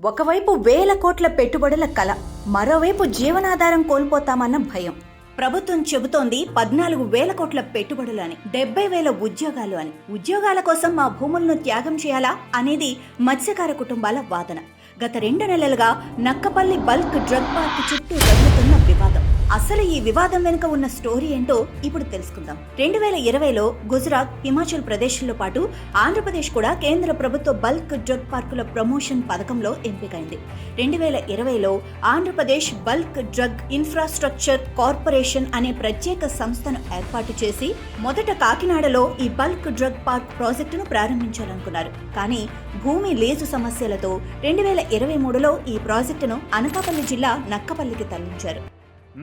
ఒకవైపు వేల కోట్ల పెట్టుబడుల కల, మరోవైపు జీవనాధారం కోల్పోతామన్న భయం. ప్రభుత్వం చెబుతోంది 14,000 కోట్ల పెట్టుబడులు అని, 70,000 ఉద్యోగాలు అని. ఉద్యోగాల కోసం మా భూములను త్యాగం చేయాలా అనేది మత్స్యకార కుటుంబాల వాదన. గత 2 నెలలుగా నక్కపల్లి బల్క్ డ్రగ్ పార్క్ చుట్టూ రగులుతున్న వివాదం. అసలు ఈ వివాదం వెనుక ఉన్న స్టోరీ ఏంటో ఇప్పుడు తెలుసుకుందాం. 2020లో గుజరాత్, హిమాచల్ ప్రదేశ్లో పాటు ఆంధ్రప్రదేశ్ కూడా కేంద్ర ప్రభుత్వ బల్క్ డ్రగ్ పార్కుల ప్రమోషన్ పథకంలో ఎంపికైంది. 2020లో Andhra Pradesh bulk drug infrastructure corporation అనే ప్రత్యేక సంస్థను ఏర్పాటు చేసి మొదట కాకినాడలో ఈ బల్క్ డ్రగ్ పార్క్ ప్రాజెక్టును ప్రారంభించాలనుకున్నారు. కానీ భూమి లీజు సమస్యలతో 2023లో ఈ ప్రాజెక్టును అనకాపల్లి జిల్లా నక్కపల్లికి తరలించారు.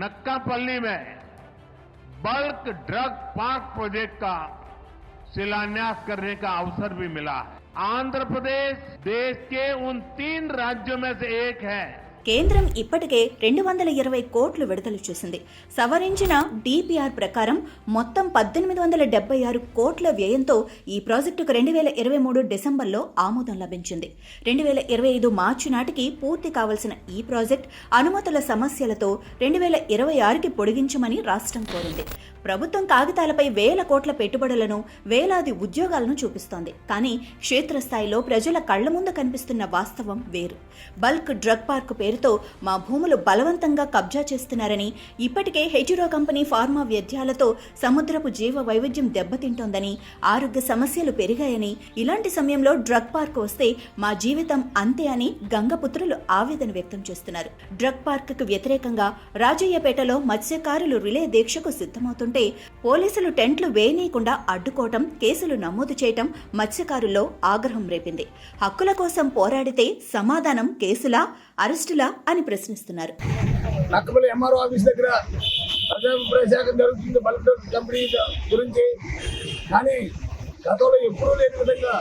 नक्कापल्ली में बल्क ड्रग पार्क प्रोजेक्ट का शिलान्यास करने का अवसर भी मिला है। आंध्र प्रदेश देश के उन 3 राज्यों में से एक है। కేంద్రం ఇప్పటికే 220 కోట్లు విడుదల చేసింది. సవరించిన డిపిఆర్ ప్రకారం మొత్తం 1876 కోట్ల వ్యయంతో ఈ ప్రాజెక్టుకు 2023 డిసెంబర్లో ఆమోదం లభించింది. 2025 మార్చి నాటికి పూర్తి కావాల్సిన ఈ ప్రాజెక్ట్ అనుమతుల సమస్యలతో 2026కి పొడిగించమని రాష్ట్రం కోరింది. ప్రభుత్వం కాగితాలపై వేల కోట్ల పెట్టుబడులను, వేలాది ఉద్యోగాలను చూపిస్తోంది. కానీ క్షేత్రస్థాయిలో ప్రజల కళ్ల ముందు కనిపిస్తున్న వాస్తవం వేరు. బల్క్ డ్రగ్ పార్క్ పేరుతో మా భూములు బలవంతంగా కబ్జా చేస్తున్నారని, ఇప్పటికే హెజిరో కంపెనీ ఫార్మా వ్యర్థాలతో సముద్రపు జీవ వైవిధ్యం దెబ్బతింటోందని, ఆరోగ్య సమస్యలు పెరిగాయని, ఇలాంటి సమయంలో డ్రగ్ పార్క్ వస్తే మా జీవితం అంతే అని గంగపుత్రులు ఆవేదన వ్యక్తం చేస్తున్నారు. డ్రగ్ పార్క్కు వ్యతిరేకంగా రాజయ్యపేటలో మత్స్యకారులు రిలే దీక్షకు సిద్ధమవుతుంటే పోలీసులు టెంట్లు వేయనీయకుండా అడ్డుకోవటం, కేసులు నమోదు చేయటం మత్స్యకారుల్లో ఆగ్రహం రేపింది. హక్కుల కోసం పోరాడితే సమాధానం కేసులా, అరెస్టులా అని ప్రశ్నిస్తున్నారు. నక్కపల్లి ఎంఆర్ఓ ఆఫీస్ దగ్గర ప్రజాభిప్రాయం జరుగుతుంది బల్క్ కంపెనీ గురించి. కానీ గతంలో ఎప్పుడూ లేని విధంగా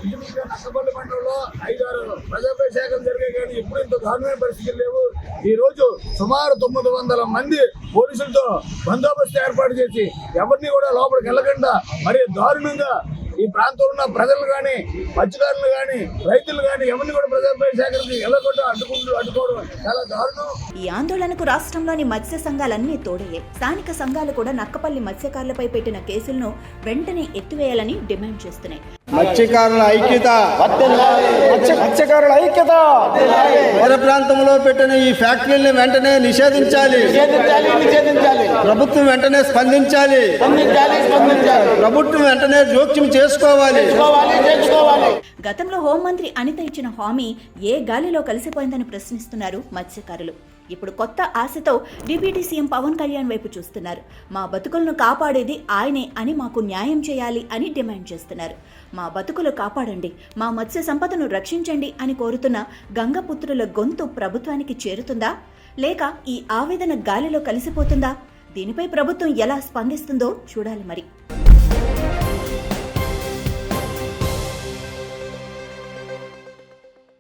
ఇంచుమించుగా నక్కపల్లి మండలంలో 5-6 ప్రజాభిప్రాయ సేకరణ జరిగాయి. కానీ ఎప్పుడు ఇంత దారుణమైన పరిస్థితులు లేవు. ఈ రోజు సుమారు 900 మంది పోలీసులతో బందోబస్తు ఏర్పాటు చేసి ఎవరిని కూడా లోపలికి వెళ్ళకుండా మరి దారుణంగా ఈ ప్రాంతంలో ఉన్న ప్రజలు కానీ, మత్స్యకారులు కానీ, రైతులు కానీ ఎవరిని కూడా ప్రజాభిప్రాయ సేకరణకి వెళ్ళకుండా అడ్డుకోవడం చాలా దారుణం. ఈ ఆందోళనకు రాష్ట్రంలోని మత్స్య సంఘాలన్నీ తోడయ్యాయి. స్థానిక సంఘాలు కూడా నక్కపల్లి మత్స్యకారులపై పెట్టిన కేసులను వెంటనే ఎత్తివేయాలని డిమాండ్ చేస్తున్నాయి. మత్స్యకారుల ఐక్యత, మత్స్యకారుల ఐక్యత. తీర ప్రాంతంలో పెట్టిన ఈ ఫ్యాక్టరీని వెంటనే నిషేధించాలి. ప్రభుత్వం వెంటనే స్పందించాలి. ప్రభుత్వం వెంటనే జోక్యం చేసుకోవాలి. గతంలో హోంమంత్రి అనిత ఇచ్చిన హామీ ఏ గాలిలో కలిసిపోయిందని ప్రశ్నిస్తున్నారు మత్స్యకారులు. ఇప్పుడు కొత్త ఆశతో డిప్యూటీ సీఎం పవన్ కళ్యాణ్ వైపు చూస్తున్నారు. మా బతుకులను కాపాడేది ఆయనే అని, మాకు న్యాయం చేయాలి అని డిమాండ్ చేస్తున్నారు. మా బతుకులు కాపాడండి, మా మత్స్య సంపదను రక్షించండి అని కోరుతున్న గంగపుత్రుల గొంతు ప్రభుత్వానికి చేరుతుందా, లేక ఈ ఆవేదన గాలిలో కలిసిపోతుందా? దీనిపై ప్రభుత్వం ఎలా స్పందిస్తుందో చూడాలి మరి.